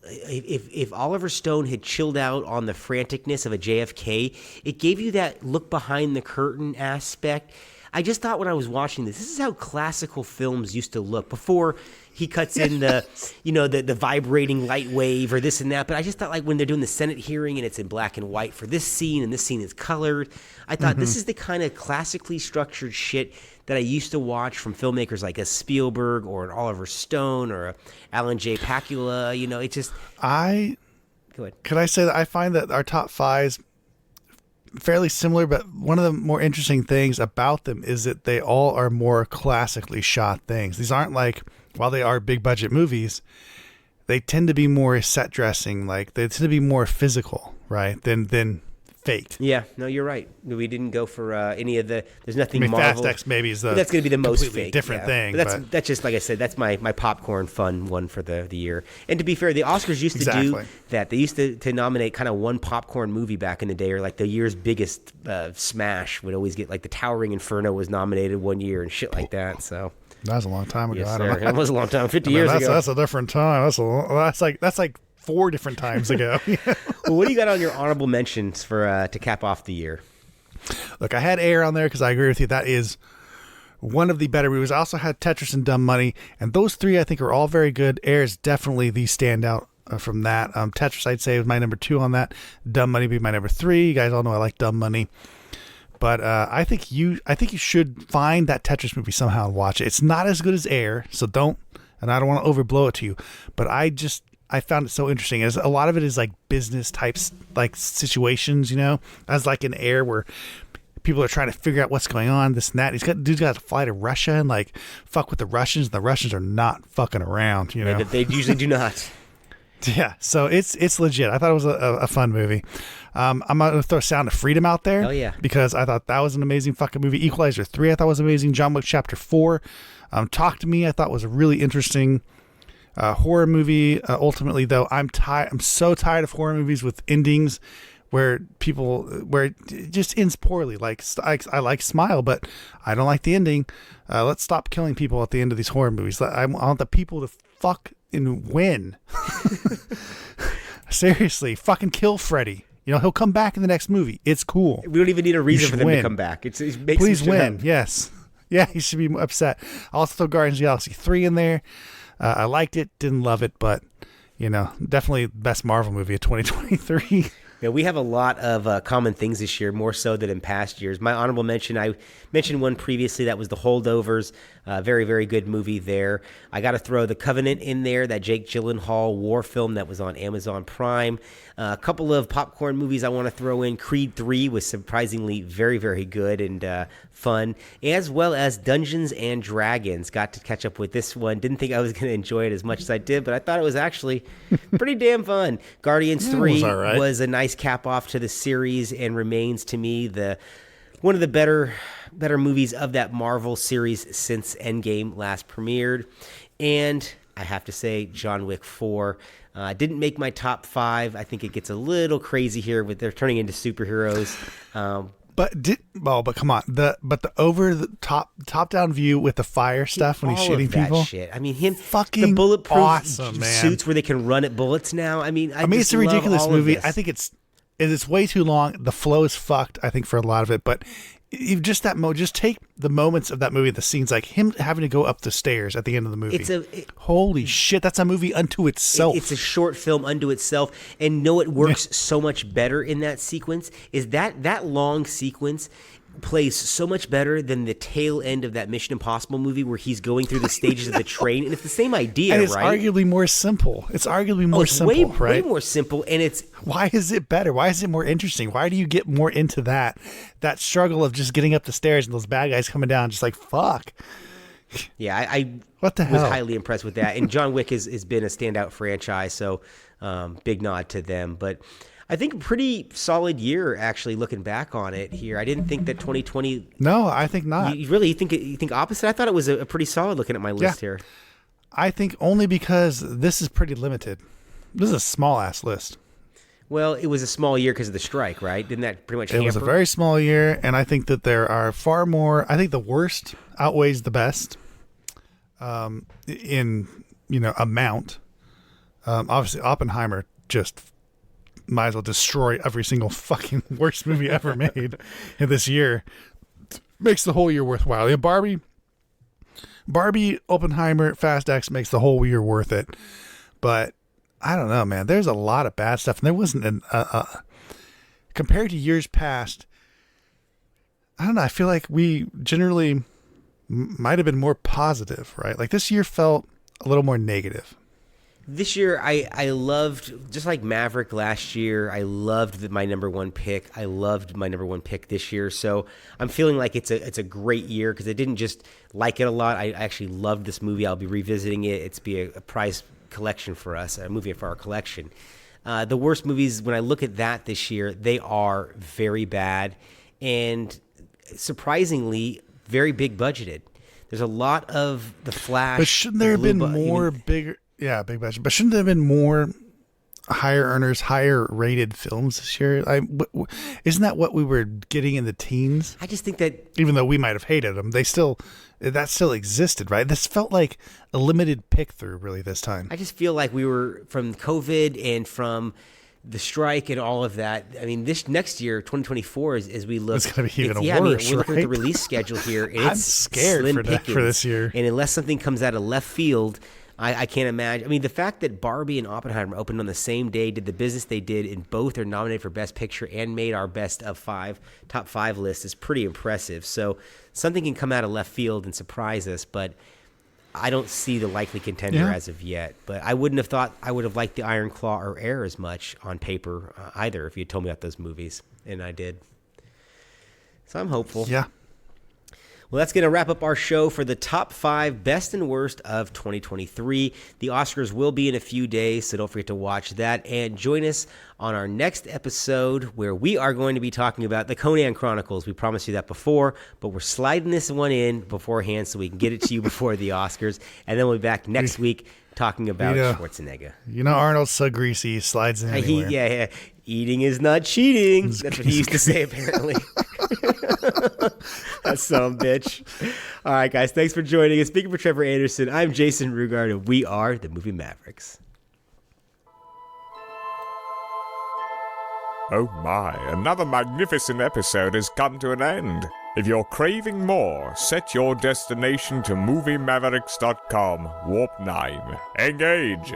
if Oliver Stone had chilled out on the franticness of a JFK, it gave you that look behind the curtain aspect. I just thought when I was watching this is how classical films used to look before he cuts in the vibrating light wave or this and that. But I just thought, like, when they're doing the Senate hearing and it's in black and white for this scene and this scene is colored, I thought this is the kind of classically structured shit that I used to watch from filmmakers like a Spielberg or an Oliver Stone or a Alan J. Pakula. It just... Go ahead. Could I say that I find that our top fives fairly similar, but one of the more interesting things about them is that they all are more classically shot things. These aren't like, while they are big budget movies, they tend to be more set dressing, like they tend to be more physical, right, than fake. Yeah, no, you're right. We didn't go for any of the. There's nothing. Marvel. Fast X maybe is that's going to be the most fake, different thing. But that's just like I said. That's my popcorn fun one for the year. And to be fair, the Oscars used to do that. They used to nominate kind of one popcorn movie back in the day, or like the year's biggest smash would always get, like the Towering Inferno was nominated one year and shit like that. So. That was a long time ago. Yes, I don't know. That was a long time. 50 years ago. That's a different time. That's like 4 different times ago. Well, what do you got on your honorable mentions for to cap off the year? Look, I had Air on there because I agree with you. That is one of the better movies. I also had Tetris and Dumb Money, and those 3 I think are all very good. Air is definitely the standout from that. Tetris, I'd say, was my number 2 on that. Dumb Money would be my number 3. You guys all know I like Dumb Money. But I think you should find that Tetris movie somehow and watch it. It's not as good as Air, so don't, and I don't want to overblow it to you, but I found it so interesting. As a lot of it is like business types, like situations, as like in Air where people are trying to figure out what's going on, this and that. Dude's got to fly to Russia and like fuck with the Russians. The Russians are not fucking around, you know. Yeah, they usually do not. Yeah, so it's legit. I thought it was a fun movie. I'm going to throw Sound of Freedom out there. Hell yeah. Because I thought that was an amazing fucking movie. Equalizer 3 I thought was amazing. John Wick Chapter 4. Talk to Me I thought was a really interesting horror movie. Ultimately, though, I'm so tired of horror movies with endings where it just ends poorly. Like, I like Smile, but I don't like the ending. Let's stop killing people at the end of these horror movies. I want the people to fuck and win. Seriously, fucking kill Freddy. You know, he'll come back in the next movie. It's cool. We don't even need a reason for them to come back. Please win. Yes. Yeah, he should be upset. I'll also throw Guardians of the Galaxy 3 in there. I liked it, didn't love it, but, you know, definitely best Marvel movie of 2023. Yeah, we have a lot of common things this year, more so than in past years. My honorable mention, I mentioned one previously, that was The Holdovers. Very, very good movie there. I got to throw The Covenant in there, that Jake Gyllenhaal war film that was on Amazon Prime. A couple of popcorn movies I want to throw in. Creed 3 was surprisingly very, very good and fun, as well as Dungeons and Dragons. Got to catch up with this one. Didn't think I was going to enjoy it as much as I did, but I thought it was actually pretty damn fun. Guardians 3 was a nice cap off to the series and remains to me one of the better movies of that Marvel series since Endgame last premiered. And I have to say, John Wick 4 didn't make my top 5. I think it gets a little crazy here with they're turning into superheroes. But come on, the over the top down view with the fire stuff when he's shooting people. Shit. I mean, him fucking the bulletproof awesome, man. Suits where they can run at bullets now. I mean, it's a ridiculous movie. I think it's way too long. The flow is fucked, I think, for a lot of it. But just take the moments of that movie, the scenes like him having to go up the stairs at the end of the movie. Holy shit, that's a movie unto itself. It's a short film unto itself, and it works so much better in that sequence. Is that long sequence plays so much better than the tail end of that Mission Impossible movie where he's going through the stages of the train, and it's the same idea, and it's right? arguably more simple. It's way more simple, and it's why is it better? Why is it more interesting? Why do you get more into that struggle of just getting up the stairs and those bad guys coming down, just like fuck? Yeah, I what the hell? Was highly impressed with that, and John Wick has been a standout franchise, so big nod to them, but. I think a pretty solid year, actually, looking back on it here. I didn't think that 2020... No, I think not. You think opposite? I thought it was a pretty solid looking at my list here. I think only because this is pretty limited. This is a small-ass list. Well, it was a small year because of the strike, right? Didn't that pretty much hamper? It was a very small year, and I think that there are far more... I think the worst outweighs the best in, amount. Obviously, Oppenheimer just... might as well destroy every single fucking worst movie ever made in this year. Makes the whole year worthwhile. Yeah, Barbie, Oppenheimer, Fast X makes the whole year worth it. But I don't know, man. There's a lot of bad stuff, and there wasn't compared to years past. I don't know. I feel like we generally might have been more positive, right? Like this year felt a little more negative. This year, I loved, just like Maverick last year, I loved my number one pick. I loved my number one pick this year. So I'm feeling like it's a great year because I didn't just like it a lot. I actually loved this movie. I'll be revisiting it. It's be a prize collection for us, a movie for our collection. The worst movies, when I look at that this year, they are very bad and surprisingly very big budgeted. There's a lot of The Flash. But shouldn't there have been more bigger... Yeah, big budget. But shouldn't there have been more higher earners, higher rated films this year? Isn't that what we were getting in the teens? I just think that... Even though we might have hated them, that still existed, right? This felt like a limited pick-through, really, this time. I just feel like we were, from COVID and from the strike and all of that, I mean, this next year, 2024, as we look... It's going to be even worse, we're right? looking at the release schedule here, and I'm scared for this year. And unless something comes out of left field... I can't imagine. I mean, the fact that Barbie and Oppenheimer opened on the same day, did the business they did, and both are nominated for Best Picture and made our top five list is pretty impressive. So something can come out of left field and surprise us, but I don't see the likely contender as of yet. But I wouldn't have thought I would have liked The Iron Claw or Air as much on paper either if you had told me about those movies, and I did. So I'm hopeful. Yeah. Well, that's going to wrap up our show for the top 5 best and worst of 2023. The Oscars will be in a few days, so don't forget to watch that. And join us on our next episode where we are going to be talking about the Conan Chronicles. We promised you that before, but we're sliding this one in beforehand so we can get it to you before the Oscars. And then we'll be back next week talking about Schwarzenegger. You know, Arnold's so greasy, he slides in anywhere. Yeah. Eating is not cheating. That's what he used to say, apparently. That son of a bitch. All right, guys. Thanks for joining us. Speaking for Trevor Anderson, I'm Jason Rugard, and we are the Movie Mavericks. Oh my, another magnificent episode has come to an end. If you're craving more, set your destination to moviemavericks.com, Warp 9. Engage!